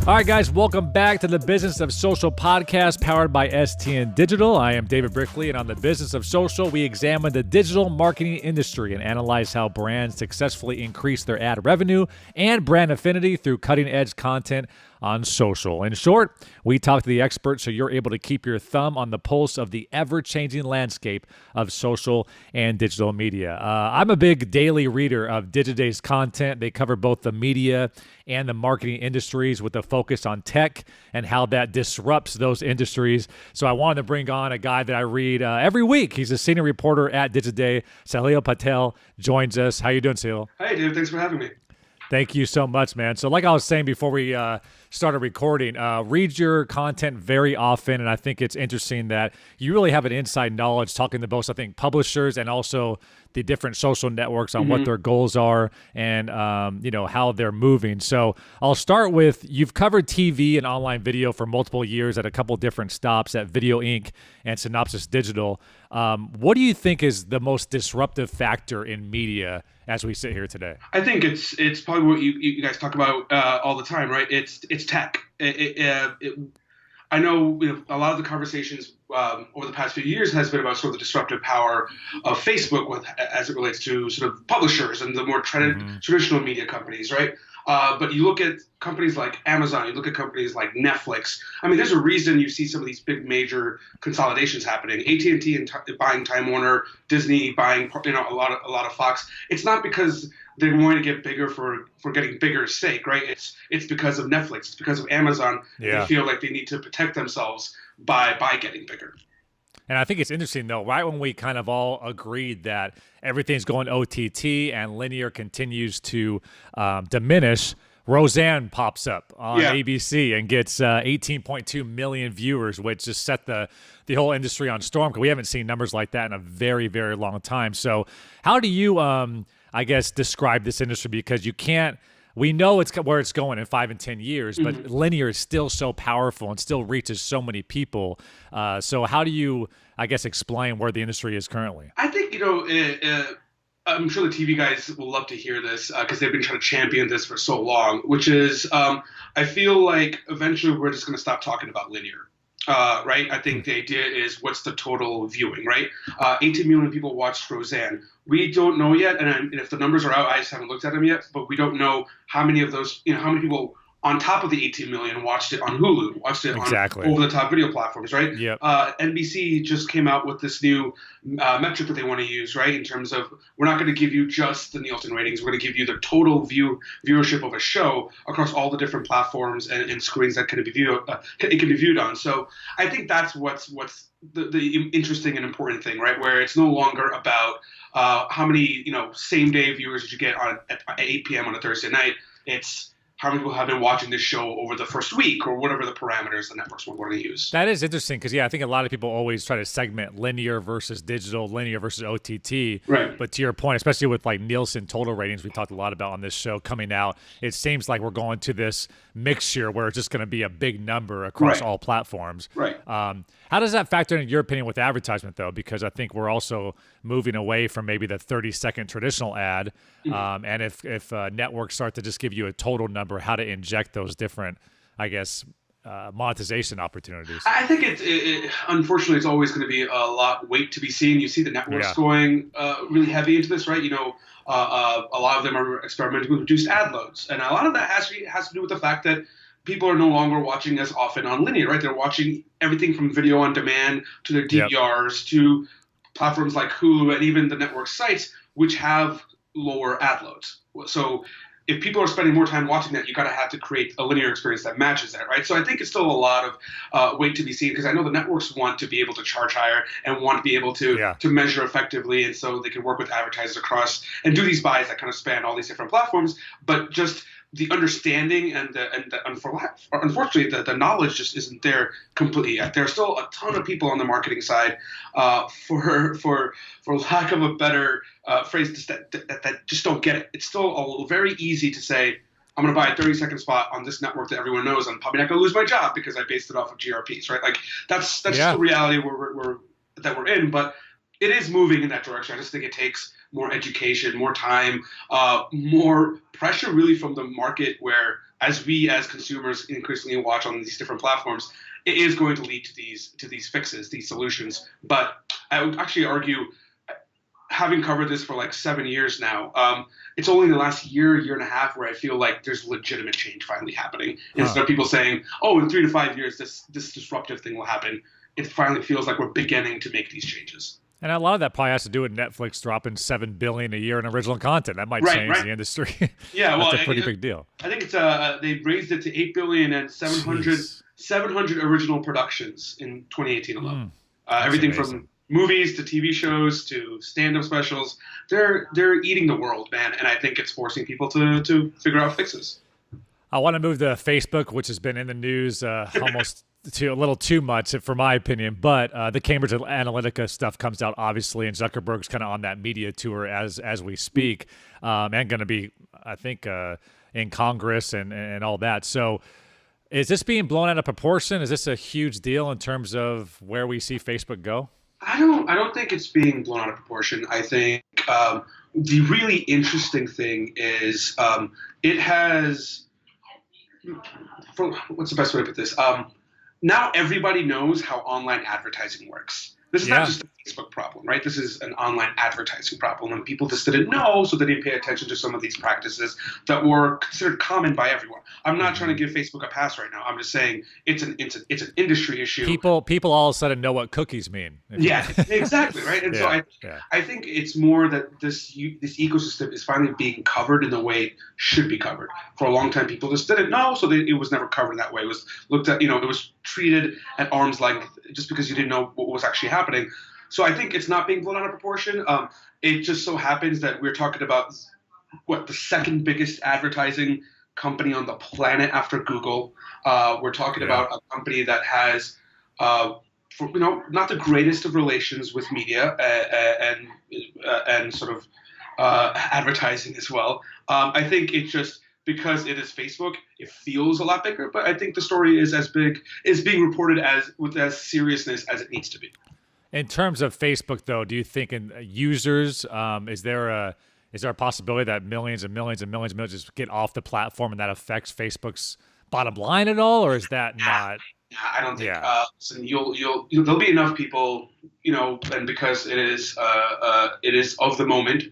All right, guys, welcome back to the Business of Social podcast powered by STN Digital. I am David Brickley, and on the Business of Social, we examine the digital marketing industry and analyze how brands successfully increase their ad revenue and brand affinity through cutting-edge content on social. In short, we talk to the experts so you're able to keep your thumb on the pulse of the ever-changing landscape of social and digital media. I'm a big daily reader of Digiday's content. They cover both the media and the marketing industries with a focus on tech and how that disrupts those industries. So I wanted to bring on a guy that I read every week. He's a senior reporter at Digiday. Sahil Patel joins us. How you doing, Sahil? Hey, Dave. Thanks for having me. Thank you so much, man. So like I was saying before we started recording, read your content very often, and I think it's interesting that you really have an inside knowledge talking to both, I think, publishers and also the different social networks on what their goals are and how they're moving. So I'll start with, you've covered TV and online video for multiple years at a couple different stops at VideoInk and Cynopsis Digital. What do you think is the most disruptive factor in media as we sit here today? I think it's probably what you guys talk about all the time, right? It's tech. I know, a lot of the conversations over the past few years has been about sort of the disruptive power of Facebook as it relates to sort of publishers and the more traditional media companies, right? But you look at companies like Amazon, you look at companies like Netflix. I mean, there's a reason you see some of these big major consolidations happening. AT&T buying Time Warner, Disney buying a lot of Fox. It's not because they're wanting to get bigger for getting bigger's sake, right? It's because of Netflix. It's because of Amazon. Yeah. They feel like they need to protect themselves by getting bigger. And I think it's interesting, though, right when we kind of all agreed that everything's going OTT and linear continues to diminish, Roseanne pops up on ABC and gets 18.2 million viewers, which just set the whole industry on storm, because we haven't seen numbers like that in a very, very long time. So how do you, I guess, describe this industry? Because you can't, we know it's where it's going in 5 and 10 years, but linear is still so powerful and still reaches so many people. So how do you, I guess, explain where the industry is currently? I think, I'm sure the TV guys will love to hear this because they've been trying to champion this for so long, which is I feel like eventually we're just going to stop talking about linear. Right? I think the idea is, what's the total viewing, right? 18 million people watched Roseanne. We don't know yet, and if the numbers are out, I just haven't looked at them yet, but we don't know how many of those, how many people on top of the 18 million watched it on Hulu, watched it on over-the-top video platforms, right? Yep. NBC just came out with this new metric that they want to use, right? In terms of, we're not going to give you just the Nielsen ratings. We're going to give you the total viewership of a show across all the different platforms and screens that can be viewed on. So I think that's what's the interesting and important thing, right? Where it's no longer about how many same day viewers did you get at 8 p.m. on a Thursday night. It's how many people have been watching this show over the first week, or whatever the parameters the networks were going to use. That is interesting because, I think a lot of people always try to segment linear versus digital, linear versus OTT. Right. But to your point, especially with like Nielsen total ratings we talked a lot about on this show coming out, it seems like we're going to this mixture where it's just going to be a big number across all platforms. Right. How does that factor in your opinion with advertisement, though? Because I think we're also moving away from maybe the 30-second traditional ad. And if networks start to just give you a total number, how to inject those different, I guess, monetization opportunities. I think it unfortunately, it's always going to be a lot wait to be seen. You see the networks going really heavy into this, right? A lot of them are experimenting with reduced ad loads. And a lot of that has to do with the fact that people are no longer watching as often on linear, right? They're watching everything from video on demand to their DVRs to platforms like Hulu and even the network sites, which have lower ad loads. So if people are spending more time watching that, you got to have to create a linear experience that matches that, right? So I think it's still a lot of wait to be seen, because I know the networks want to be able to charge higher and want to be able to measure effectively, and so they can work with advertisers across and do these buys that kind of span all these different platforms. But just the understanding and unfortunately the knowledge just isn't there completely yet. There are still a ton of people on the marketing side, for lack of a better phrase, that just don't get it. It's still very easy to say, I'm going to buy a 30-second spot on this network that everyone knows. I'm probably not going to lose my job because I based it off of GRPs, right? Like that's just the reality that we're in. But it is moving in that direction. I just think it takes more education, more time, more pressure really from the market, where as we as consumers increasingly watch on these different platforms, it is going to lead to these fixes, these solutions. But I would actually argue, having covered this for like 7 years now, it's only the last year and a half where I feel like there's legitimate change finally happening. Instead of people saying, oh, in 3 to 5 years, this disruptive thing will happen, it finally feels like we're beginning to make these changes. And a lot of that probably has to do with Netflix dropping $7 billion a year in original content. That might change the industry. Yeah, well, that's a pretty big deal. I think it's they raised it to $8 billion and 700 original productions in 2018 alone. Everything amazing. From movies to TV shows to stand-up specials. They're eating the world, man, and I think it's forcing people to figure out fixes. I want to move to Facebook, which has been in the news almost a little too much, for my opinion. But the Cambridge Analytica stuff comes out, obviously, and Zuckerberg's kind of on that media tour as we speak, and going to be, I think, in Congress and all that. So is this being blown out of proportion? Is this a huge deal in terms of where we see Facebook go? I don't think it's being blown out of proportion. I think the really interesting thing is it has. What's the best way to put this? Now everybody knows how online advertising works. This is not just a Facebook problem, right? This is an online advertising problem, and people just didn't know, so they didn't pay attention to some of these practices that were considered common by everyone. I'm not trying to give Facebook a pass right now. I'm just saying it's an industry issue. People all of a sudden know what cookies mean. Yeah, exactly, right? And so I think it's more that this ecosystem is finally being covered in the way it should be covered. For a long time, people just didn't know, so it was never covered that way. It was looked at, it was treated at arm's length just because you didn't know what was actually happening. So I think it's not being blown out of proportion. It just so happens that we're talking about the second biggest advertising company on the planet after Google. We're talking about a company that has, not the greatest of relations with media and sort of advertising as well. I think it's just because it is Facebook, it feels a lot bigger. But I think the story is being reported with as seriousness as it needs to be. In terms of Facebook, though, do you think in users, is there a possibility that millions and millions and millions and millions just get off the platform and that affects Facebook's bottom line at all, or is that not? I don't think. So there'll be enough people, and because it is of the moment,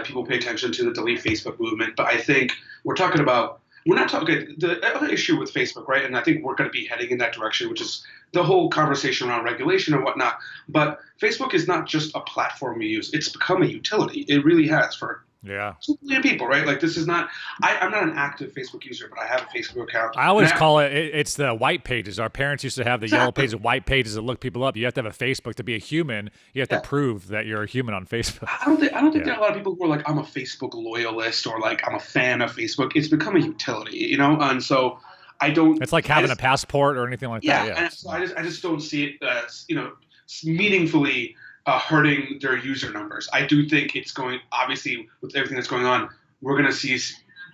people pay attention to the delete Facebook movement. But I think we're not talking the other issue with Facebook, right? And I think we're going to be heading in that direction, which is the whole conversation around regulation and whatnot. But Facebook is not just a platform we use. It's become a utility. It really has for 2 million people, right? Like this is not, I'm not an active Facebook user, but I have a Facebook account. I always call it's the white pages. Our parents used to have the yellow pages and white pages that look people up. You have to have a Facebook to be a human. You have to prove that you're a human on Facebook. I don't think there are a lot of people who are like, I'm a Facebook loyalist or like I'm a fan of Facebook. It's become a utility, and so I don't. It's like having a passport or anything like that. Yeah. And so I just don't see it as meaningfully hurting their user numbers. I do think it's going, obviously, with everything that's going on, we're going to see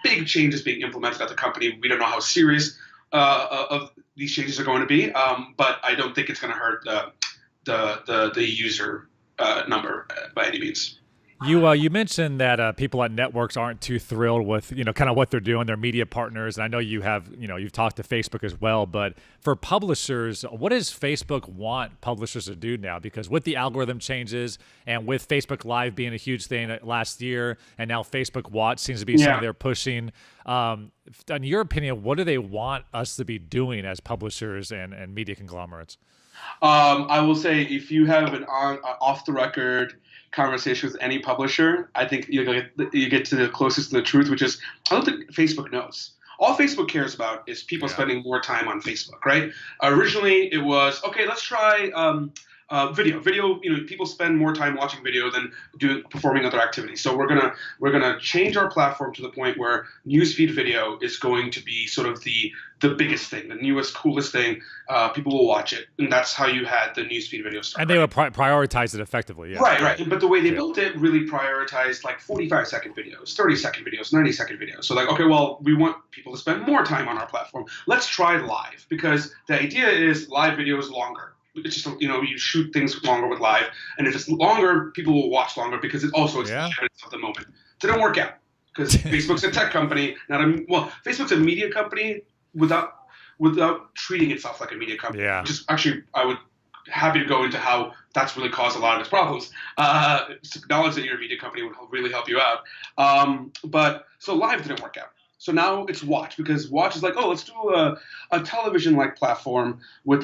big changes being implemented at the company. We don't know how serious of these changes are going to be, but I don't think it's going to hurt the user number by any means. You mentioned that people at networks aren't too thrilled with kind of what they're doing, their media partners, and I know you have you've talked to Facebook as well. But for publishers, what does Facebook want publishers to do now? Because with the algorithm changes and with Facebook Live being a huge thing last year, and now Facebook Watch seems to be something they're pushing. In your opinion, what do they want us to be doing as publishers and media conglomerates? I will say if you have an off the record conversation with any publisher, I think you get to the closest to the truth, which is I don't think Facebook knows. All Facebook cares about is people spending more time on Facebook, right? Originally, it was, okay, let's try video. Video, people spend more time watching video than performing other activities. So we're gonna change our platform to the point where newsfeed video is going to be sort of the biggest thing, the newest, coolest thing. People will watch it, and that's how you had the newsfeed video start. And they would prioritize it effectively, yeah. Right. But the way they built it really prioritized like 45-second videos, 30-second videos, 90-second videos. So like, okay, well, we want people to spend more time on our platform. Let's try live, because the idea is live video is longer. It's just, you shoot things longer with live, and if it's longer, people will watch longer because it also is the evidence of the moment. Didn't work out. because Facebook's a tech company, Facebook's a media company without treating itself like a media company. Yeah. Which is actually, I would happy to go into how that's really caused a lot of its problems. Just acknowledge that you're a media company would really help you out. But so Live didn't work out. So now it's Watch, because Watch is like, oh, let's do a television-like platform with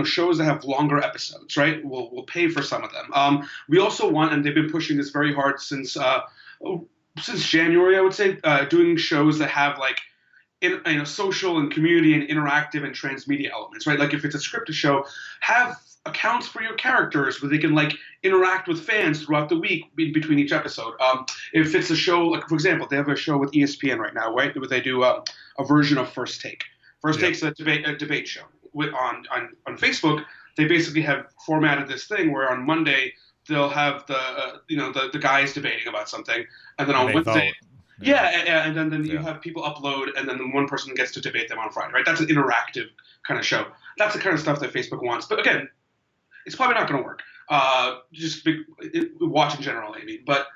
shows that have longer episodes, right? We'll pay for some of them. We also want, and they've been pushing this very hard since January, I would say, doing shows that have like social and community and interactive and transmedia elements, right? Like if it's a scripted show, have accounts for your characters where they can like interact with fans throughout the week between each episode. If it's a show, like for example, they have a show with ESPN right now, right? Where they do a version of First Take. First Take's a debate show on Facebook. They basically have formatted this thing where on Monday they'll have the guys debating about something, and then on Wednesday. And then you have people upload, and then one person gets to debate them on Friday, right? That's an interactive kind of show. That's the kind of stuff that Facebook wants. But again, it's probably not going to work. Watch in general, maybe. But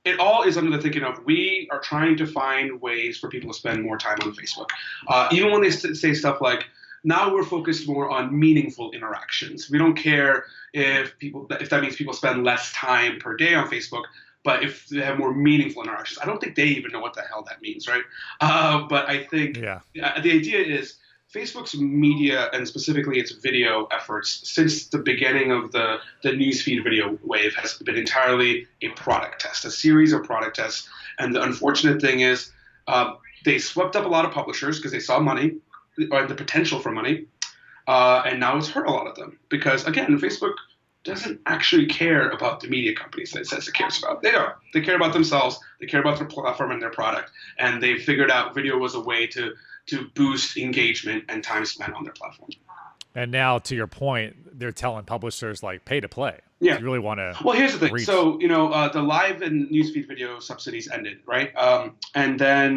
it all is under the thinking of we are trying to find ways for people to spend more time on Facebook. Even when they say stuff like, now we're focused more on meaningful interactions. We don't care if that means people spend less time per day on Facebook. But if they have more meaningful interactions, I don't think they even know what the hell that means, right? But I think the idea is Facebook's media, and specifically its video efforts, since the beginning of the newsfeed video wave, has been entirely a product test, a series of product tests. And the unfortunate thing is they swept up a lot of publishers because they saw money, or the potential for money, and now it's hurt a lot of them. Because, again, Facebook doesn't actually care about the media companies that it says it cares about. They don't. They care about themselves. They care about their platform and their product. And they figured out video was a way to boost engagement and time spent on their platform. And now, to your point, they're telling publishers like pay to play. Yeah. If you really want to. Well, here's the thing. So, the live and newsfeed video subsidies ended, right? And then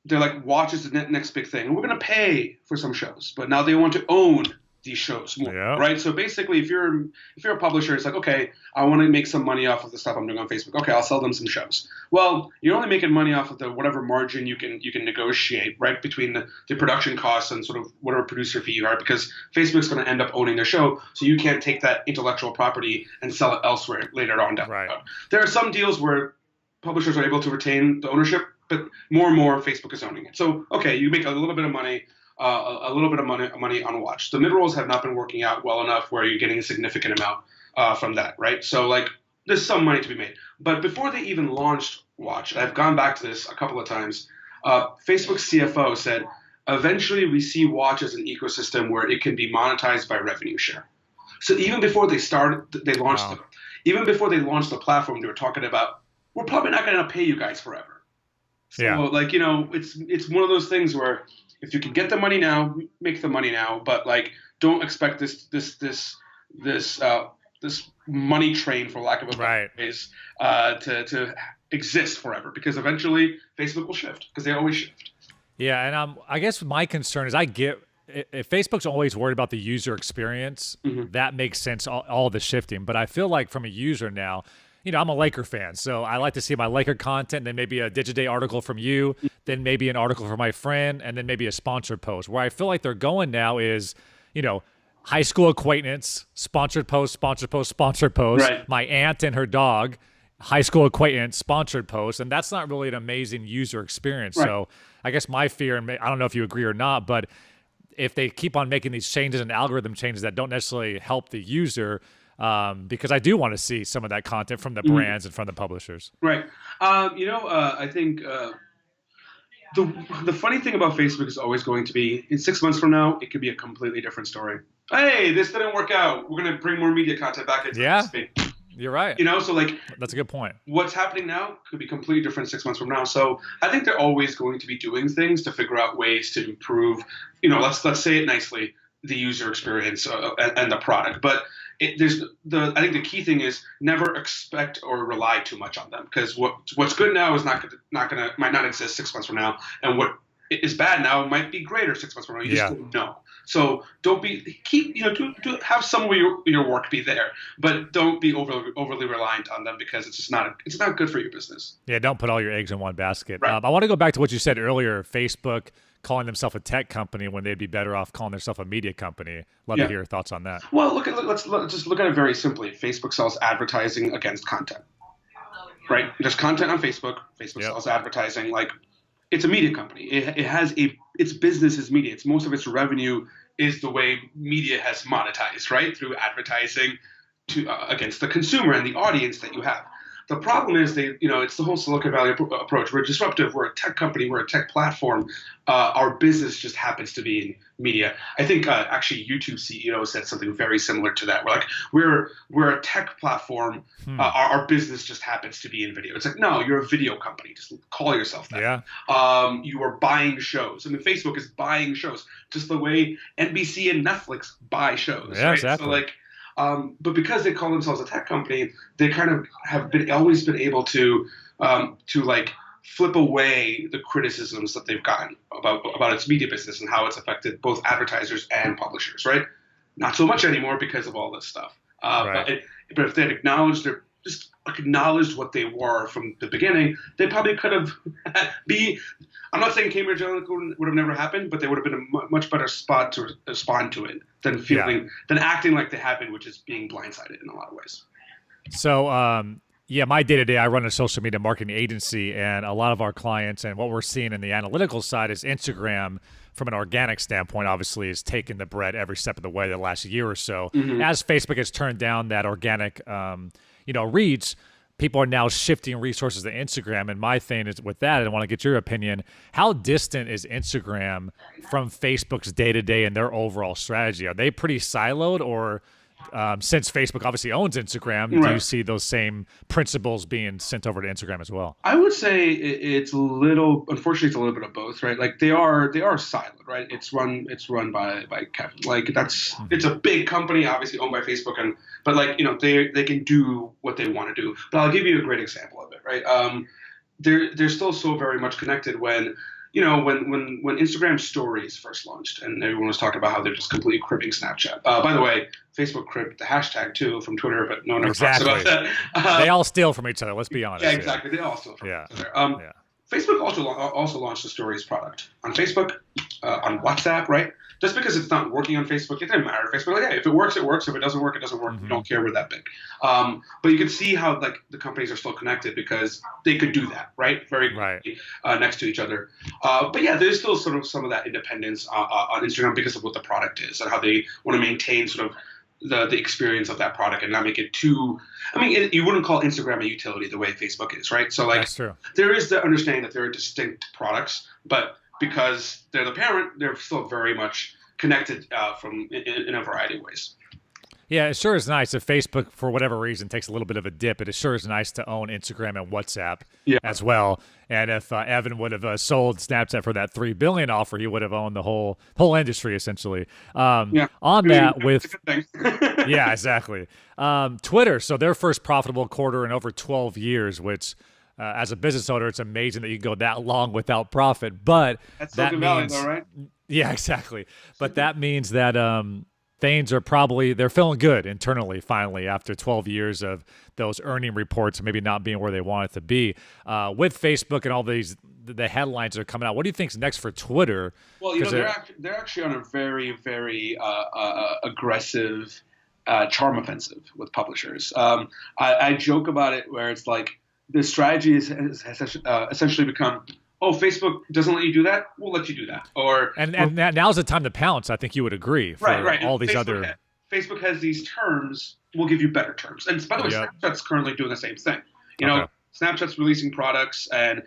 they're like, Watch is the next big thing. And we're going to pay for some shows. But now they want to own these shows more, right? So basically, if you're a publisher, it's like, okay, I want to make some money off of the stuff I'm doing on Facebook. Okay, I'll sell them some shows. Well, you're only making money off of the whatever margin you can negotiate, right, between the production costs and sort of whatever producer fee you are, because Facebook's going to end up owning their show, so you can't take that intellectual property and sell it elsewhere later on down the road. There are some deals where publishers are able to retain the ownership, but more and more Facebook is owning it. So okay, you make a little bit of money. Money on Watch. The mid-rolls have not been working out well enough where you're getting a significant amount from that, right? So like there's some money to be made. But before they even launched Watch, and I've gone back to this a couple of times, Facebook's CFO said, eventually we see Watch as an ecosystem where it can be monetized by revenue share. So even before they launched the platform, they were talking about, we're probably not going to pay you guys forever. So it's one of those things where if you can get the money now, make the money now, but like don't expect this money train, for lack of a better phrase, to exist forever, because eventually Facebook will shift, because they always shift. Yeah, and I guess my concern is if Facebook's always worried about the user experience, that makes sense, all the shifting. But I feel like from a user now, I'm a Laker fan, so I like to see my Laker content, then maybe a Digiday article from you, then maybe an article from my friend, and then maybe a sponsored post. Where I feel like they're going now is, high school acquaintance, sponsored post, sponsored post, sponsored post. Right. My aunt and her dog, high school acquaintance, sponsored post, and that's not really an amazing user experience. Right. So I guess my fear, and I don't know if you agree or not, but if they keep on making these changes and algorithm changes that don't necessarily help the user, because I do want to see some of that content from the brands and from the publishers. Right. I think the funny thing about Facebook is always going to be, in 6 months from now, it could be a completely different story. Hey, this didn't work out. We're going to bring more media content back into space. You're right. So like that's a good point. What's happening now could be completely different 6 months from now. So I think they're always going to be doing things to figure out ways to improve, let's say it nicely, the user experience and the product. But I think the key thing is never expect or rely too much on them, because what's good now is might not exist 6 months from now, and what is bad now might be greater 6 months from now. You just don't know. So don't have some of your work be there, but don't be overly reliant on them, because it's not good for your business. Yeah, don't put all your eggs in one basket. Right. I want to go back to what you said earlier. Facebook calling themselves a tech company when they'd be better off calling themselves a media company. Love to hear your thoughts on that. Well, let's just look at it very simply. Facebook sells advertising against content, right? There's content on Facebook. Facebook sells advertising. Like, it's a media company. Its business is media. Most of its revenue is the way media has monetized, right? Through advertising against the consumer and the audience that you have. The problem is it's the whole Silicon Valley approach. We're disruptive. We're a tech company. We're a tech platform. Our business just happens to be in media. I think actually YouTube CEO said something very similar to that. We're a tech platform. Our business just happens to be in video. It's like, no, you're a video company. Just call yourself that. Yeah. You are buying shows. I mean, Facebook is buying shows just the way NBC and Netflix buy shows. Yeah, right? exactly. So but because they call themselves a tech company, they kind of have always been able to flip away the criticisms that they've gotten about its media business and how it's affected both advertisers and publishers, right? Not so much anymore because of all this stuff. Right. But if they'd acknowledged what they were from the beginning, they probably could have I'm not saying Cambridge Analytica would have never happened, but they would have been a much better spot to respond to it than acting like they have been, which is being blindsided in a lot of ways. So, my day-to-day, I run a social media marketing agency, and a lot of our clients and what we're seeing in the analytical side is Instagram, from an organic standpoint, obviously, has taken the bread every step of the way the last year or so. Mm-hmm. As Facebook has turned down that organic, reach, people are now shifting resources to Instagram. And my thing is with that, and I want to get your opinion, how distant is Instagram from Facebook's day-to-day and their overall strategy? Are they pretty siloed, or since Facebook obviously owns Instagram, do you see those same principles being sent over to Instagram as well? I would say unfortunately, it's a little bit of both, right? Like they are siloed, right? It's run by Kevin. Like it's a big company, obviously owned by Facebook, but they can do what they want to do. But I'll give you a great example of it, right? They're still so very much connected when Instagram stories first launched, and everyone was talking about how they're just completely cribbing Snapchat. By the way, Facebook cribbed the hashtag too from Twitter, but no one ever talks about that. They all steal from each other. Let's be honest. Yeah, exactly. They all steal from each other. Facebook also launched a stories product on Facebook, on WhatsApp, right? Just because it's not working on Facebook, it doesn't matter. Facebook, if it works, it works. If it doesn't work, it doesn't work. Mm-hmm. We don't care. We're that big. But you can see how the companies are still connected because they could do that, right? Very quickly, next to each other. But yeah, there's still sort of some of that independence on Instagram because of what the product is and how they want to maintain sort of the experience of that product and not make it too. You wouldn't call Instagram a utility the way Facebook is, right? So that's true. There is the understanding that there are distinct products, but because they're the parent, they're still very much connected in a variety of ways. Yeah, it sure is nice if Facebook, for whatever reason, takes a little bit of a dip. It sure is nice to own Instagram and WhatsApp as well. And if Evan would have sold Snapchat for that $3 billion offer, he would have owned the whole industry essentially. Yeah, exactly. Twitter, so their first profitable quarter in over 12 years, which as a business owner, it's amazing that you can go that long without profit. But that's Silicon Valley, though, right? Yeah, exactly. But that means that things are they're feeling good internally finally after 12 years of those earning reports maybe not being where they want it to be. With Facebook and all the headlines that are coming out, what do you think is next for Twitter? Well, they're actually on a very, very aggressive charm offensive with publishers. I joke about it where it's like the strategy has essentially become, oh, Facebook doesn't let you do that, we'll let you do that. And now's the time to pounce. I think you would agree. Right. All these Facebook has these terms. We'll give you better terms. And by the way, Snapchat's currently doing the same thing. Snapchat's releasing products and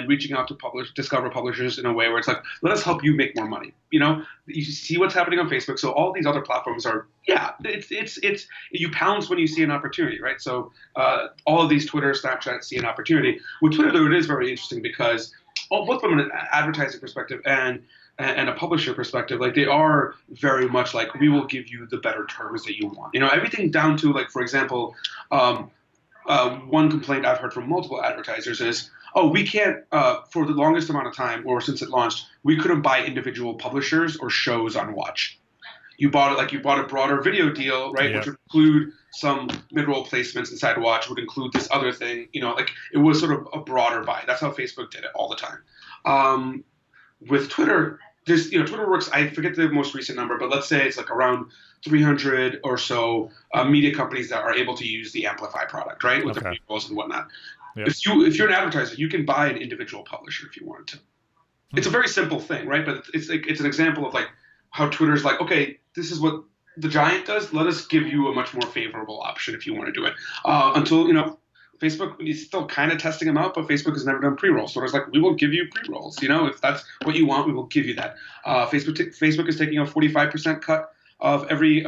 reaching out to discover publishers in a way where it's like, let us help you make more money. You see what's happening on Facebook. So all these other platforms are, it's you pounce when you see an opportunity, right? So all of these Twitter, Snapchat see an opportunity. With Twitter, though, it is very interesting because both from an advertising perspective and a publisher perspective, like they are very much like, we will give you the better terms that you want. Everything down to, like, for example, one complaint I've heard from multiple advertisers is, oh, we can't, for the longest amount of time, or since it launched, we couldn't buy individual publishers or shows on Watch. You bought a broader video deal, right, which would include some mid-roll placements inside Watch, would include this other thing, like it was sort of a broader buy. That's how Facebook did it all the time. With Twitter, Twitter works. I forget the most recent number, but let's say it's like around 300 or so media companies that are able to use the Amplify product, right, with the pre-rolls and whatnot. Yep. If you're an advertiser, you can buy an individual publisher if you wanted to. It's a very simple thing, right? But it's an example of like how Twitter's like, okay, this is what the giant does. Let us give you a much more favorable option if you want to do it. Until Facebook is still kind of testing them out, but Facebook has never done pre-rolls. So it's like, we will give you pre-rolls. If that's what you want, we will give you that. Facebook is taking a 45% cut of every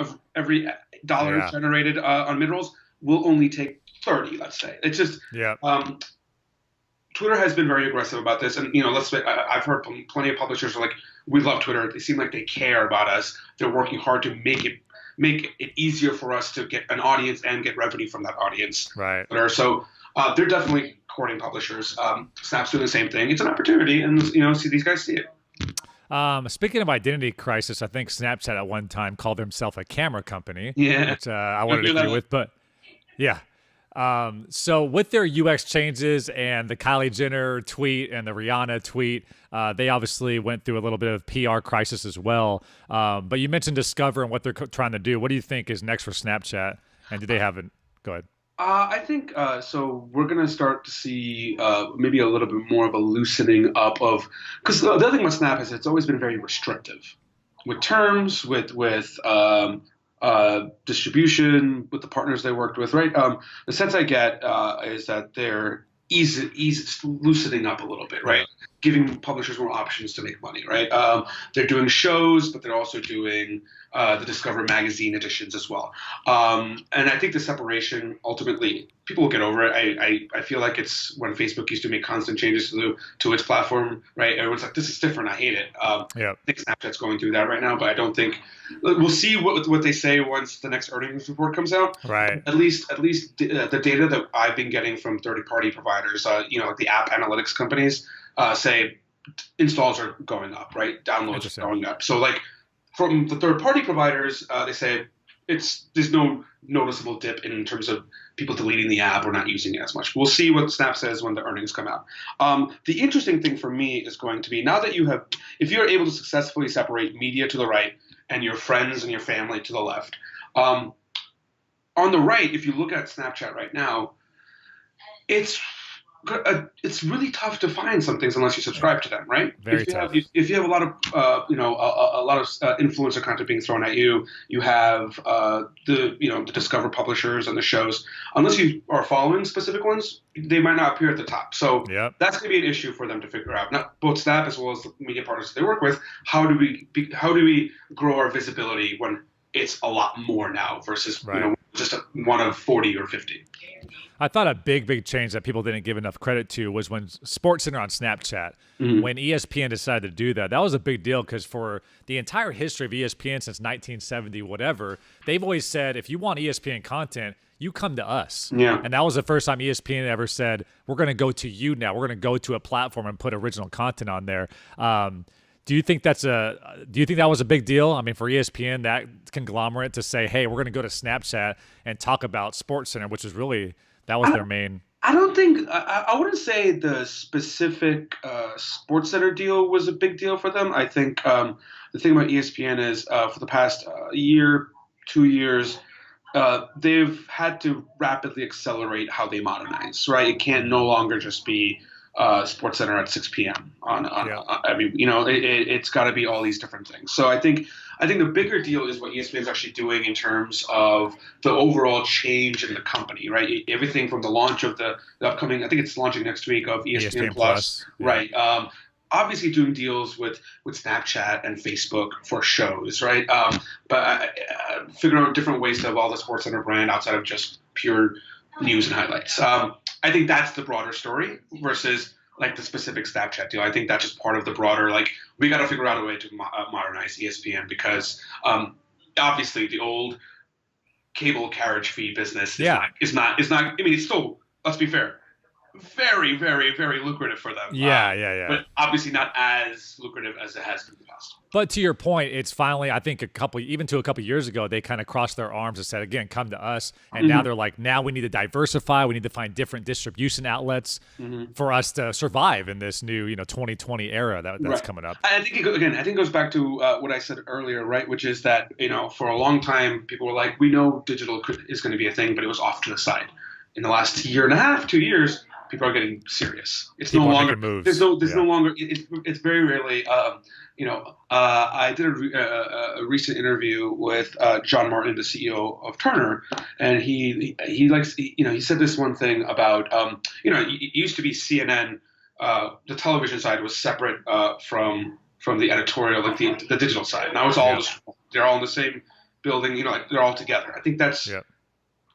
dollar generated on mid-rolls. We'll only take 30, let's say. It's just Twitter has been very aggressive about this, and let's say I've heard plenty of publishers are like, we love Twitter. They seem like they care about us. They're working hard to make it easier for us to get an audience and get revenue from that audience. Right. So they're definitely courting publishers. Snap's doing the same thing. It's an opportunity, and see these guys see it. Speaking of identity crisis, I think Snapchat at one time called themselves a camera company. Yeah. Which I wanted to agree with, but yeah. So with their UX changes and the Kylie Jenner tweet and the Rihanna tweet, they obviously went through a little bit of PR crisis as well. But you mentioned Discover and what they're trying to do. What do you think is next for Snapchat? And do they have it? Go ahead. I think so. We're going to start to see maybe a little bit more of a loosening up of, because the other thing with Snap is it's always been very restrictive with terms, with distribution, with the partners they worked with, right? The sense I get is that they're loosening up a little bit, right? Giving publishers more options to make money, right? They're doing shows, but they're also doing the Discover magazine editions as well. And I think the separation, ultimately, people will get over it. I feel like it's when Facebook used to make constant changes to its platform, right? Everyone's like, this is different. I hate it. I think Snapchat's going through that right now, but I don't think we'll see what they say once the next earnings report comes out. Right. At least the data that I've been getting from third-party providers, like the app analytics companies, say installs are going up, right? Downloads are going up. So like from the third-party providers, they say there's no noticeable dip in terms of people deleting the app or not using it as much. We'll see what Snap says when the earnings come out. The interesting thing for me is going to be, now that if you're able to successfully separate media to the right and your friends and your family to the left, on the right, if you look at Snapchat right now, it's really tough to find some things unless you subscribe to them, right? Very tough. If you have a lot of influencer content being thrown at you, you have the Discover publishers and the shows. Unless you are following specific ones, they might not appear at the top. So that's going to be an issue for them to figure out. Not both Snap as well as the media partners they work with. How do we grow our visibility when it's a lot more now versus just one of 40 or 50? I thought a big change that people didn't give enough credit to was when SportsCenter on Snapchat, when ESPN decided to do that. That was a big deal because for the entire history of ESPN since 1970, whatever, they've always said, if you want ESPN content, you come to us. Yeah. And that was the first time ESPN ever said, we're going to go to you now. We're going to go to a platform and put original content on there. Do you think that was a big deal? I mean, for ESPN, that conglomerate to say, hey, we're going to go to Snapchat and talk about SportsCenter, which is really, that was their main. I don't think, I wouldn't say the specific SportsCenter deal was a big deal for them. I think the thing about ESPN is for the past year, 2 years, they've had to rapidly accelerate how they modernize, right? It can no longer just be SportsCenter at 6 p.m. It's got to be all these different things. So I think the bigger deal is what ESPN is actually doing in terms of the overall change in the company, right? Everything from the launch of the upcoming, I think it's launching next week, of ESPN Plus, right? Obviously doing deals with Snapchat and Facebook for shows, right? But figuring out different ways to evolve the SportsCenter brand outside of just pure news and highlights. I think that's the broader story versus like the specific Snapchat deal. I think that's just part of the broader, like, we got to figure out a way to modernize ESPN because obviously the old cable carriage fee business is not, I mean, it's still, let's be fair, very, very, very lucrative for them. Yeah. But obviously not as lucrative as it has been in the past. But to your point, it's finally, I think a couple years ago, they kind of crossed their arms and said, again, come to us. And now they're like, now we need to diversify. We need to find different distribution outlets for us to survive in this new, 2020 era that's coming up. I think, it goes back to what I said earlier, right? Which is that, for a long time, people were like, we know digital is going to be a thing, but it was off to the side. In the last year and a half, 2 years, people are getting serious. It's people no longer moves. There's no longer. It's very rarely. I did a recent interview with John Martin, the CEO of Turner, and he said this one thing about it used to be CNN. The television side was separate from the editorial, like the digital side. Now it's all they're all in the same building. They're all together. I think that's. Yeah.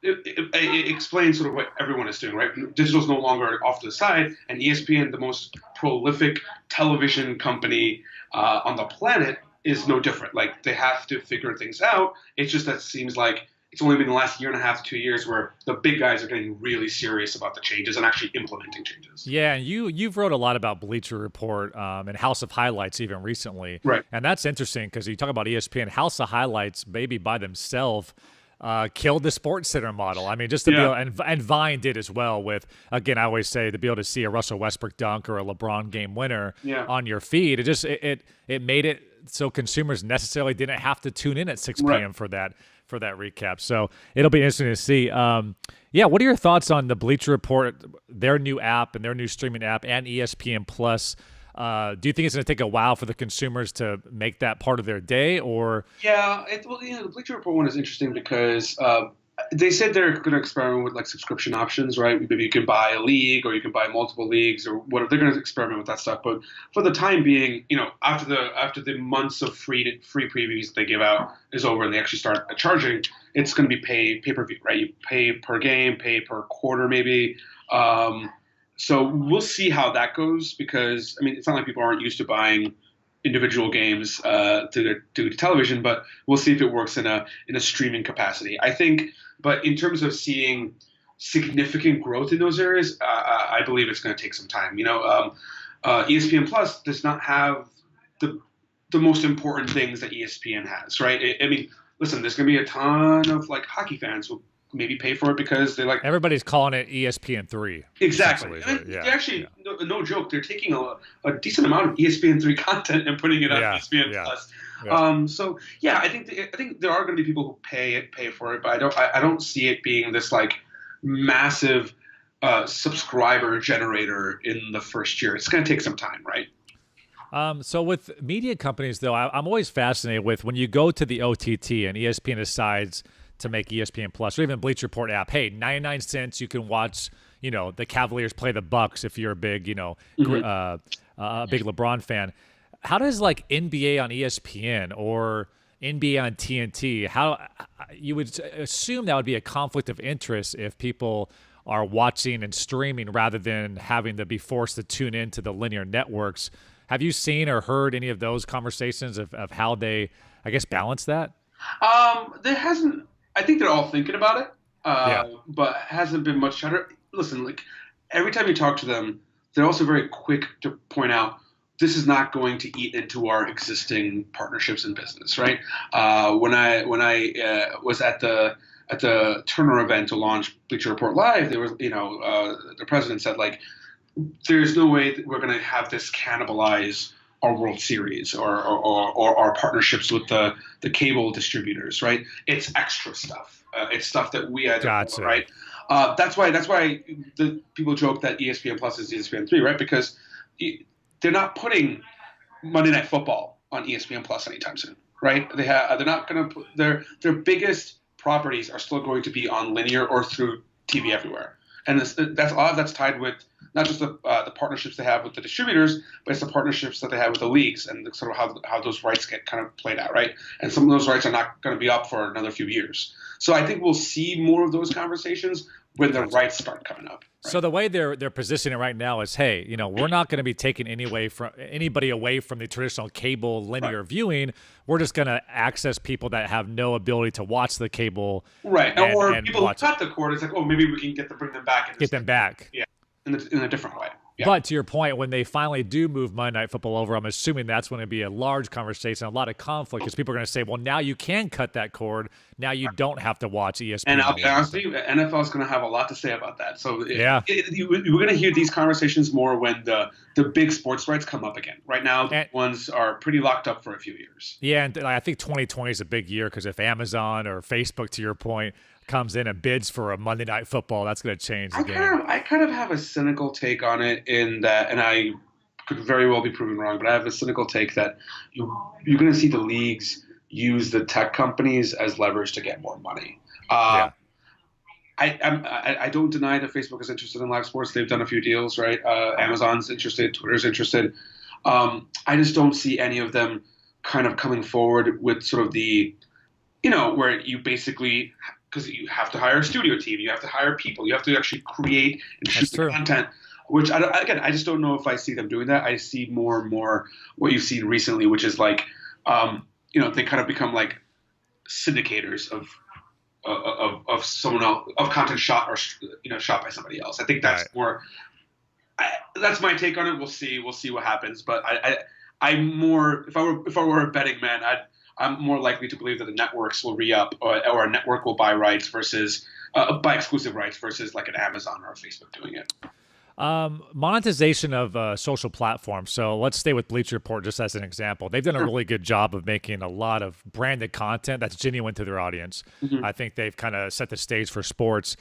It explains sort of what everyone is doing, right? Digital's no longer off to the side, and ESPN, the most prolific television company on the planet, is no different. Like, they have to figure things out. It's just that it seems like it's only been the last year and a half to 2 years where the big guys are getting really serious about the changes and actually implementing changes. Yeah, and you've wrote a lot about Bleacher Report and House of Highlights even recently. Right. And that's interesting because you talk about ESPN. House of Highlights, maybe by themselves, killed the Sports Center model. I mean, just to be able, and Vine did as well with, again, I always say, to be able to see a Russell Westbrook dunk or a LeBron game winner on your feed, it made it so consumers necessarily didn't have to tune in at 6 p.m. for that recap. So it'll be interesting to see. What are your thoughts on the Bleacher Report, their new app and their new streaming app, and ESPN Plus? Do you think it's going to take a while for the consumers to make that part of their day, or? Yeah, the Bleacher Report one is interesting because they said they're going to experiment with like subscription options, right? Maybe you can buy a league or you can buy multiple leagues or whatever. They're going to experiment with that stuff. But for the time being, after the months of free previews that they give out is over and they actually start charging, it's going to be pay-per-view, right? You pay per game, pay per quarter maybe. So we'll see how that goes because, I mean, it's not like people aren't used to buying individual games to television, but we'll see if it works in a streaming capacity. I think, but in terms of seeing significant growth in those areas, I believe it's going to take some time. ESPN Plus does not have the most important things that ESPN has, right? I mean, listen, there's going to be a ton of like hockey fans who maybe pay for it because they like. Everybody's calling it ESPN3. Exactly. I mean, they're actually, no joke, they're taking a decent amount of ESPN3 content and putting it on ESPN Plus. Yeah. I think there are going to be people who pay for it, but I don't see it being this like massive subscriber generator in the first year. It's going to take some time, right? So with media companies, though, I'm always fascinated with when you go to the OTT and ESPN decides to make ESPN Plus or even Bleacher Report app. Hey, 99 cents, you can watch, the Cavaliers play the Bucks if you're a big, big LeBron fan. How does like NBA on ESPN or NBA on TNT, how you would assume that would be a conflict of interest if people are watching and streaming rather than having to be forced to tune into the linear networks. Have you seen or heard any of those conversations of how they, I guess, balance that? There hasn't. I think they're all thinking about it, but hasn't been much chatter. Listen, like every time you talk to them, they're also very quick to point out this is not going to eat into our existing partnerships in business, right? When I was at the Turner event to launch Bleacher Report Live, there was the president said like, there's no way that we're going to have this cannibalize our World Series or our partnerships with the cable distributors, right? It's extra stuff. It's stuff that we had, right? That's why the people joke that ESPN Plus is ESPN3, right? Because they're not putting Monday Night Football on ESPN Plus anytime soon, right? They're not going to put their biggest properties are still going to be on linear or through TV everywhere, and that's a lot of that's tied with not just the partnerships they have with the distributors, but it's the partnerships that they have with the leagues and sort of how those rights get kind of played out, right? And some of those rights are not going to be up for another few years. So I think we'll see more of those conversations when the rights start coming up. Right? So the way they're positioning it right now is, hey, we're not going to be taking anybody away from the traditional cable linear viewing. We're just going to access people that have no ability to watch the cable. Right. Or people who cut the cord. It's like, oh, maybe we can bring them back. Get them back. Yeah. in a different way. Yeah. But to your point, when they finally do move Monday Night Football over, I'm assuming that's going to be a large conversation, a lot of conflict, because people are going to say, well, now you can cut that cord. Now you don't have to watch ESPN. And I'll be honest with you, NFL is going to have a lot to say about that. So yeah, we're going to hear these conversations more when the big sports rights come up again. Right now, the ones are pretty locked up for a few years. Yeah, and I think 2020 is a big year because if Amazon or Facebook, to your point, comes in and bids for a Monday Night Football, that's going to change the game. I kind of have a cynical take on it in that, and I could very well be proven wrong, but I have a cynical take that you're going to see the leagues use the tech companies as leverage to get more money. Yeah. I don't deny that Facebook is interested in live sports. They've done a few deals, right? Amazon's interested, Twitter's interested. I just don't see any of them kind of coming forward with sort of the, where you basically, because you have to hire a studio team, you have to hire people, you have to actually create and shoot the content, which I just don't know if I see them doing that. I see more and more what you've seen recently, which is like, they kind of become like syndicators of someone else, of content shot or shot by somebody else. I think that's more. That's my take on it. We'll see what happens. But I'm more, if I were a betting man, I'm more likely to believe that the networks will re-up or a network will buy rights versus buy exclusive rights versus like an Amazon or a Facebook doing it. Monetization of social platforms. So let's stay with Bleacher Report just as an example. They've done a really good job of making a lot of branded content that's genuine to their audience. Mm-hmm. I think they've kind of set the stage for sports.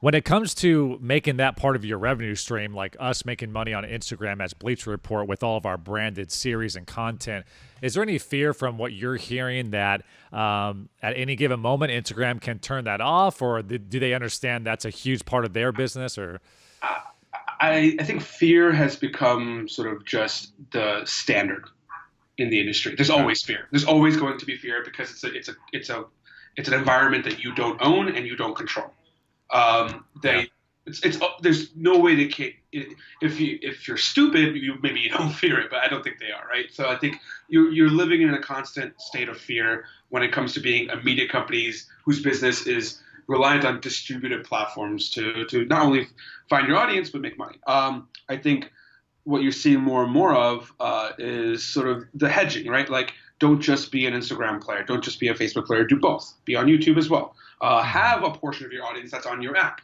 When it comes to making that part of your revenue stream, like us making money on Instagram as Bleacher Report with all of our branded series and content, is there any fear from what you're hearing that at any given moment Instagram can turn that off, or do they understand that's a huge part of their business? Or I think fear has become sort of just the standard in the industry. There's always fear. There's always going to be fear because it's an environment that you don't own and you don't control. There's no way to if you're stupid, maybe you don't fear it, but I don't think they are, right? So I think you're living in a constant state of fear when it comes to being a media company whose business is reliant on distributed platforms to not only find your audience but make money. I think what you're seeing more and more of is sort of the hedging, right? Like, don't just be an Instagram player, don't just be a Facebook player, do both. Be on YouTube as well. Have a portion of your audience that's on your app.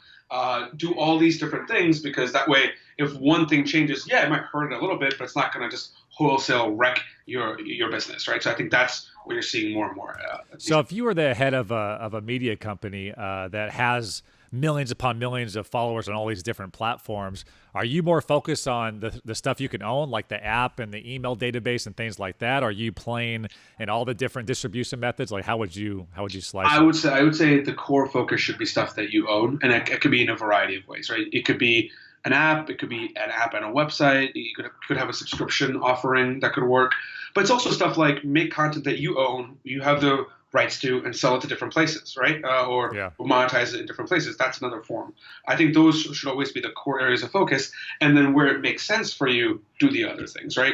Do all these different things, because that way, if one thing changes, it might hurt it a little bit, but it's not going to just wholesale wreck your business, right? So I think that's what you're seeing more and more. So if you were the head of a media company that has millions upon millions of followers on all these different platforms, are you more focused on the stuff you can own, like the app and the email database and things like that? Are you playing in all the different distribution methods? Like how would you slice I would say the core focus should be stuff that you own, and it could be in a variety of ways, right? It could be an app, it could be an app and a website, you could have a subscription offering that could work, but it's also stuff like make content that you own, you have the rights to, and sell it to different places, right? Or monetize it in different places. That's another form. I think those should always be the core areas of focus, and then where it makes sense for you, do the other things, right?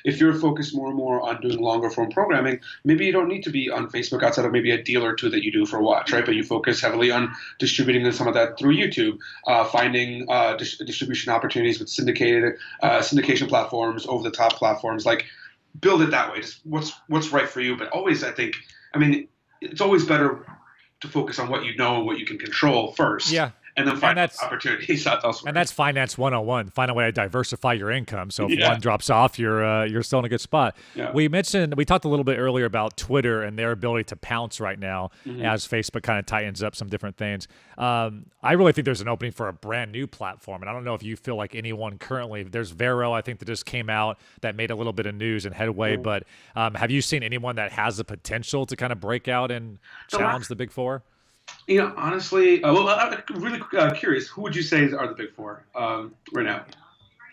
If you're focused more and more on doing longer form programming, maybe you don't need to be on Facebook outside of maybe a deal or two that you do for Watch, right? But you focus heavily on distributing some of that through YouTube, finding distribution opportunities with syndication platforms, over-the-top platforms, like build it that way. Just what's right for you. But always, it's always better to focus on what you know and what you can control first. Yeah. And then find opportunities elsewhere. And that's finance 101. Find a way to diversify your income. So if one drops off, you're still in a good spot. Yeah. We talked a little bit earlier about Twitter and their ability to pounce right now as Facebook kind of tightens up some different things. I really think there's an opening for a brand new platform. And I don't know if you feel like anyone currently, there's Vero, I think, that just came out that made a little bit of news and headway. But have you seen anyone that has the potential to kind of break out and challenge the Big Four? Honestly, I'm really curious. Who would you say are the Big Four right now?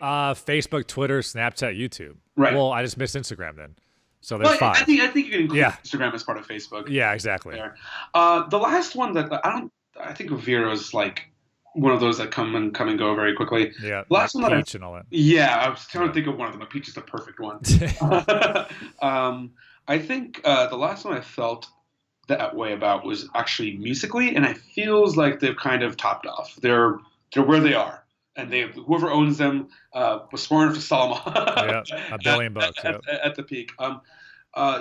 Facebook, Twitter, Snapchat, YouTube. Right. Well, I just missed Instagram then. So there's five. I think you can include Instagram as part of Facebook. Yeah, exactly. There. The last one that I think Vero is like one of those that come and go very quickly. Yeah. Last one Peach and all that. Yeah, I was trying to think of one of them. But Peach is the perfect one. I think the last one I felt that way about was actually Musically, and it feels like they've kind of topped off. They're where they are. and whoever owns them was smart enough to sell them all. Yeah, $1 billion bucks. At the peak.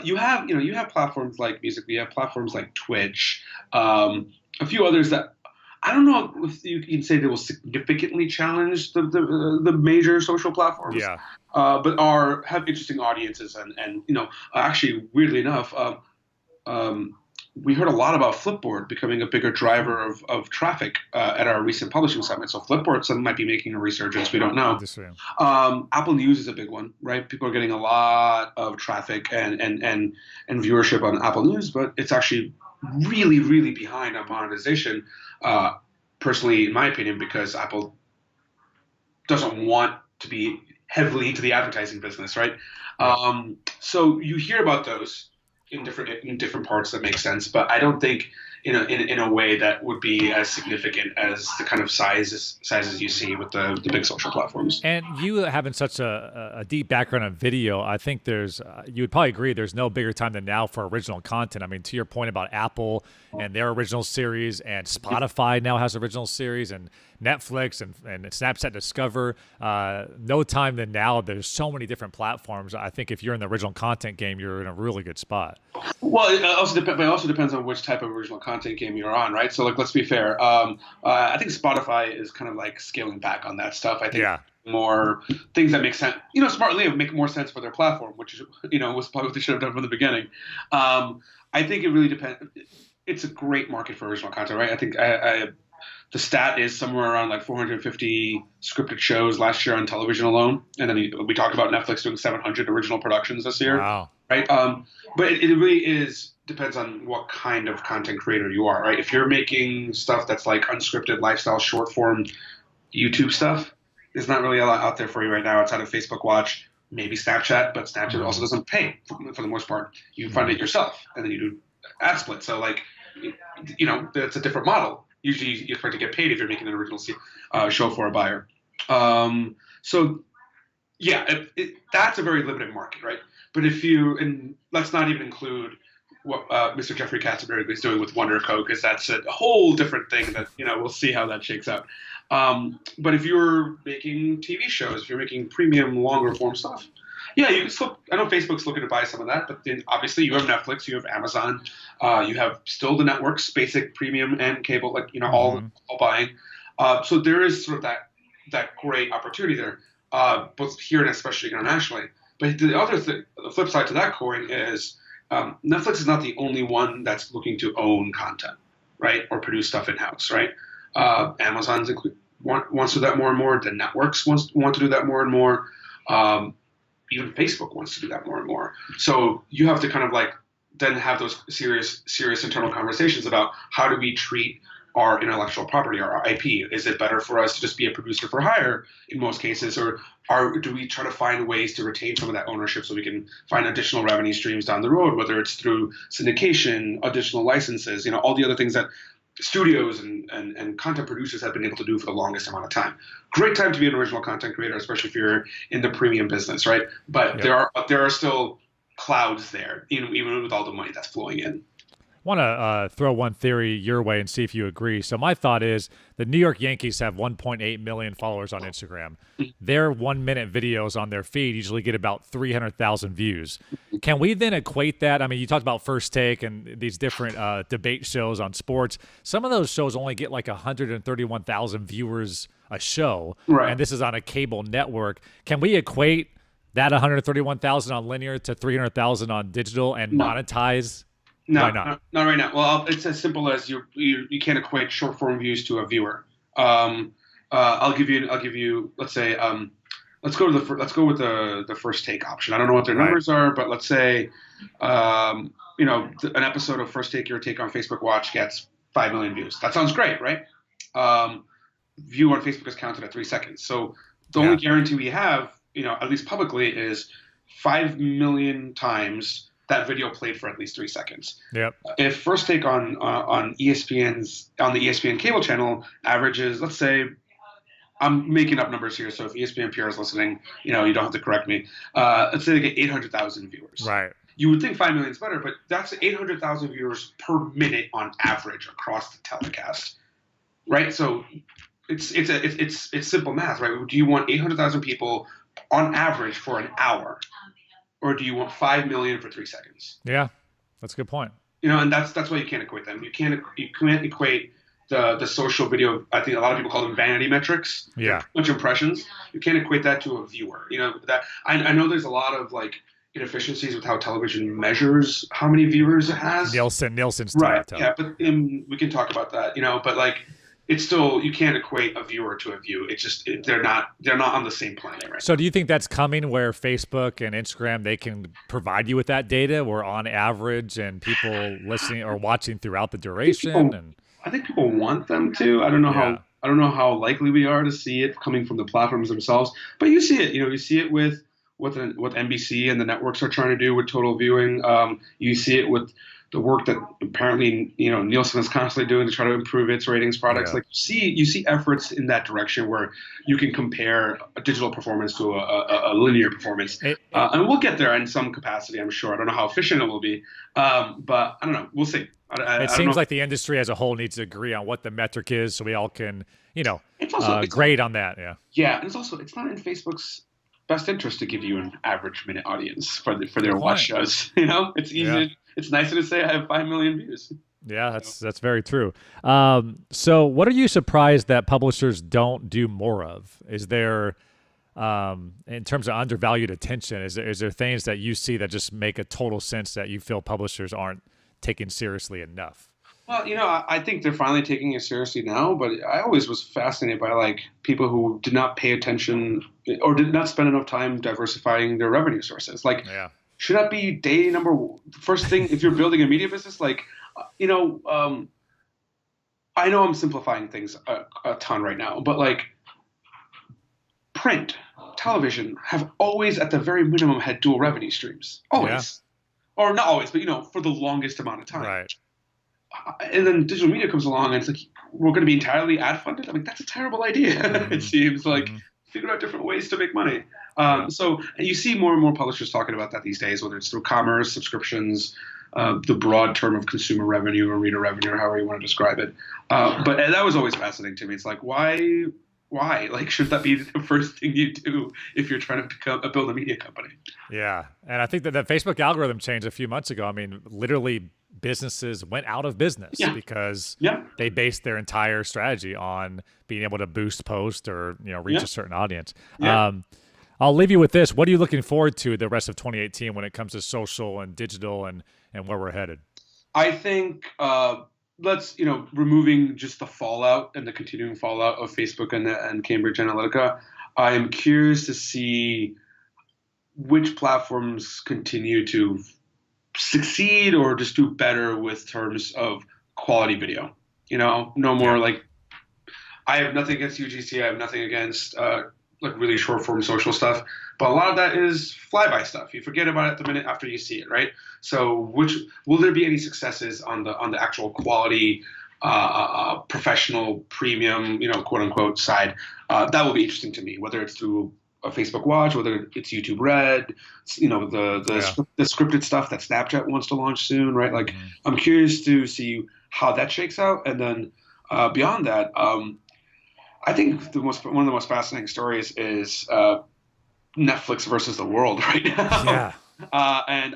You have platforms like Music. You have platforms like Twitch. A few others that I don't know if you can say they will significantly challenge the major social platforms. Yeah. But have interesting audiences and actually weirdly enough, we heard a lot about Flipboard becoming a bigger driver of traffic at our recent publishing summit. So Flipboard might be making a resurgence. We don't know. Apple News is a big one, right? People are getting a lot of traffic and viewership on Apple News, but it's actually really, really behind on monetization. Personally, in my opinion, because Apple doesn't want to be heavily into the advertising business, right? Yeah. So you hear about those in different parts that make sense, but I don't think in a way that would be as significant as the kind of sizes you see with the big social platforms. And you having such a deep background on video, I think you would probably agree there's no bigger time than now for original content. I mean, to your point about Apple and their original series, and Spotify now has original series, and Netflix and Snapchat Discover. No time than now. There's so many different platforms. I think if you're in the original content game, you're in a really good spot. Well, it also depends on which type of original content game you're on, right? So, like, let's be fair. I think Spotify is kind of like scaling back on that stuff. I think more things that make sense, smartly make more sense for their platform, which was probably what they should have done from the beginning. I think it really depends. It's a great market for original content, right? I think the stat is somewhere around like 450 scripted shows last year on television alone, and then we talked about Netflix doing 700 original productions this year. Wow. Right? But it really depends on what kind of content creator you are, right? If you're making stuff that's like unscripted lifestyle short form YouTube stuff, there's not really a lot out there for you right now outside of Facebook Watch, maybe Snapchat, but Snapchat also doesn't pay for the most part. You fund it yourself, and then you do ad split. So like, that's a different model. Usually you expect to get paid if you're making an original show for a buyer. So yeah, that's a very limited market, right? But and let's not even include what Mr. Jeffrey Katzenberg is doing with Wonder Co, because that's a whole different thing that, we'll see how that shakes out. But if you're making TV shows, if you're making premium, longer form stuff, yeah, I know Facebook's looking to buy some of that, but then obviously you have Netflix, you have Amazon, you have still the networks, basic, premium, and cable, like, all buying. So there is sort of that great opportunity there, both here and especially internationally. But the flip side to that coin is Netflix is not the only one that's looking to own content, right, or produce stuff in-house, right? Amazon wants to do that more and more. The networks want to do that more and more. Even Facebook wants to do that more and more. So you have to kind of like then have those serious internal conversations about how do we treat our intellectual property, our IP. Is it better for us to just be a producer for hire in most cases, or do we try to find ways to retain some of that ownership so we can find additional revenue streams down the road, whether it's through syndication, additional licenses, all the other things that studios and content producers have been able to do for the longest amount of time. Great time to be an original content creator, especially if you're in the premium business, right? But there are still clouds there, even with all the money that's flowing in. I want to throw one theory your way and see if you agree. So my thought is the New York Yankees have 1.8 million followers on Instagram. Their 1-minute videos on their feed usually get about 300,000 views. Can we then equate that? I mean, you talked about First Take and these different debate shows on sports. Some of those shows only get like 131,000 viewers a show, right, and this is on a cable network. Can we equate that 131,000 on linear to 300,000 on digital and monetize? No, not right now. Well, it's as simple as you can't equate short form views to a viewer. I'll give you. Let's say, let's go with the First Take option. I don't know what their numbers are, but let's say, an episode of First Take Your Take on Facebook Watch gets 5 million views. That sounds great, right? View on Facebook is counted at 3 seconds. So the only guarantee we have, at least publicly, is 5 million times that video played for at least 3 seconds. Yep. If First Take on ESPN's on the ESPN cable channel averages, let's say, I'm making up numbers here, so if ESPN PR is listening, you don't have to correct me. Let's say they get 800,000 viewers. Right. You would think 5 million is better, but that's 800,000 viewers per minute on average across the telecast, right? So it's simple math, right? Do you want 800,000 people on average for an hour, or do you want 5 million for 3 seconds? Yeah, that's a good point. And that's why you can't equate them. You can't equate the social video. I think a lot of people call them vanity metrics. Yeah, much impressions. You can't equate that to a viewer. That I know there's a lot of like inefficiencies with how television measures how many viewers it has. Nielsen's right. Yeah, but we can talk about that. But like it's still, you can't equate a viewer to a view. It's just they're not on the same planet, right? So do you think that's coming where Facebook and Instagram, they can provide you with that data where on average and people listening or watching throughout the duration? I think people want them to. I don't know how likely we are to see it coming from the platforms themselves, but you see it. You see it with what NBC and the networks are trying to do with total viewing. You see it with the work that apparently Nielsen is constantly doing to try to improve its ratings products. Yeah. Like you see efforts in that direction where you can compare a digital performance to a linear performance, and we'll get there in some capacity, I'm sure. I don't know how efficient it will be, but I don't know. We'll see. It seems like the industry as a whole needs to agree on what the metric is, so we all can grade on that. Yeah, and it's not in Facebook's best interest to give you an average minute audience for their watch shows. It's easy. Yeah. It's nicer to say I have 5 million views. Yeah, that's very true. So what are you surprised that publishers don't do more of? Is there, in terms of undervalued attention, is there things that you see that just make a total sense that you feel publishers aren't taken seriously enough? Well, I think they're finally taking it seriously now, but I always was fascinated by like people who did not pay attention or did not spend enough time diversifying their revenue sources. Like, should that be first thing if you're building a media business? Like, I know I'm simplifying things a ton right now, but like print, television have always at the very minimum had dual revenue streams. Always. Yeah. Or not always, but for the longest amount of time. Right. And then digital media comes along and it's like, we're going to be entirely ad funded. I mean, that's a terrible idea. Mm-hmm. It seems like figure out different ways to make money. So you see more and more publishers talking about that these days, whether it's through commerce, subscriptions, the broad term of consumer revenue or reader revenue, or however you want to describe it. But that was always fascinating to me. It's like, why? Like, should that be the first thing you do if you're trying to build a media company? Yeah. And I think that the Facebook algorithm changed a few months ago. I mean, literally businesses went out of business because they based their entire strategy on being able to boost post or reach a certain audience. I'll leave you with this. What are you looking forward to the rest of 2018 when it comes to social and digital and where we're headed? I think removing just the fallout and the continuing fallout of Facebook and Cambridge Analytica, I am curious to see which platforms continue to succeed or just do better with terms of quality video. No more like, I have nothing against UGC. I have nothing against like really short form social stuff, but a lot of that is flyby stuff. You forget about it the minute after you see it, right? So will there be any successes on the actual quality, professional, premium, quote unquote side? That will be interesting to me, whether it's through a Facebook Watch, whether it's YouTube Red, the scripted stuff that Snapchat wants to launch soon, right? Like, I'm curious to see how that shakes out. And then beyond that, I think one of the most fascinating stories is Netflix versus the world right now. Yeah. And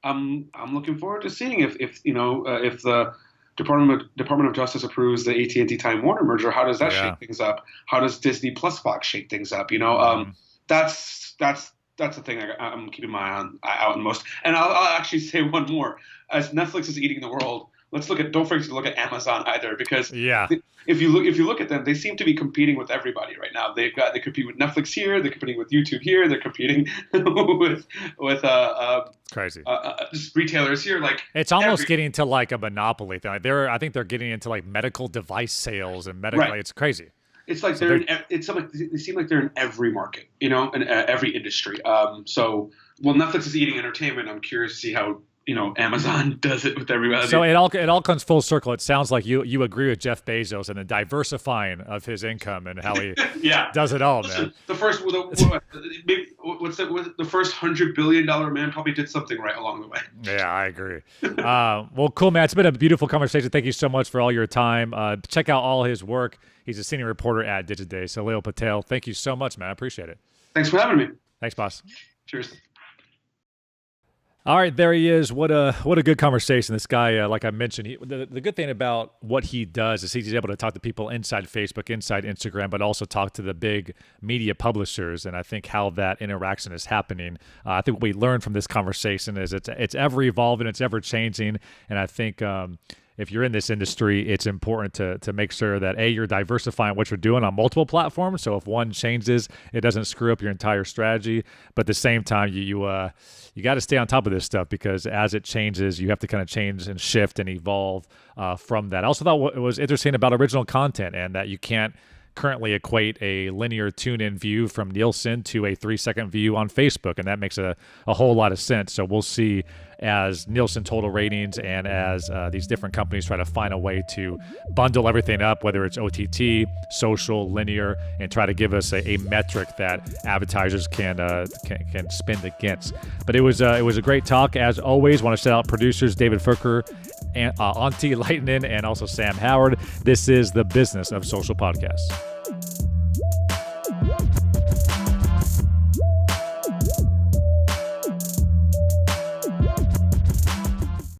I'm looking forward to seeing if the Department of Justice approves the AT&T Time Warner merger, how does that shake things up? How does Disney Plus Fox shake things up? That's the thing I'm keeping my eye out on most. And I'll actually say one more. As Netflix is eating the world, don't forget to look at Amazon either, because if you look at them, they seem to be competing with everybody right now. They compete with Netflix here, they're competing with YouTube here, they're competing with crazy just retailers here. Like, it's almost getting to like a monopoly thing. I think they're getting into like medical device sales and medical. Right. It's crazy. It's like they seem like they're in every market, in every industry. So while Netflix is eating entertainment, I'm curious to see how Amazon does it with everybody. So it all comes full circle. It sounds like you agree with Jeff Bezos and the diversifying of his income and how he does it all, man. The first, the first $100 billion man probably did something right along the way. Yeah, I agree. Well, cool, man. It's been a beautiful conversation. Thank you so much for all your time. Check out all his work. He's a senior reporter at Digiday. Sahil Patel, thank you so much, man. I appreciate it. Thanks for having me. Thanks, boss. Cheers. All right, there he is. What a good conversation. This guy, like I mentioned, the good thing about what he does is he's able to talk to people inside Facebook, inside Instagram, but also talk to the big media publishers. And I think how that interaction is happening. I think what we learned from this conversation is it's ever evolving, it's ever changing, and I think if you're in this industry, it's important to make sure that you're diversifying what you're doing on multiple platforms. So if one changes, it doesn't screw up your entire strategy. But at the same time, you got to stay on top of this stuff, because as it changes, you have to kind of change and shift and evolve from that. I also thought what was interesting about original content, and that you can't currently equate a linear tune-in view from Nielsen to a 3-second view on Facebook, and that makes a whole lot of sense. So we'll see as Nielsen total ratings and as these different companies try to find a way to bundle everything up, whether it's OTT, social, linear, and try to give us a metric that advertisers can spend against. But it was a great talk as always. Want to shout out producers David Furker, and Auntie Lightning, and also Sam Howard. This is the Business of Social Podcast.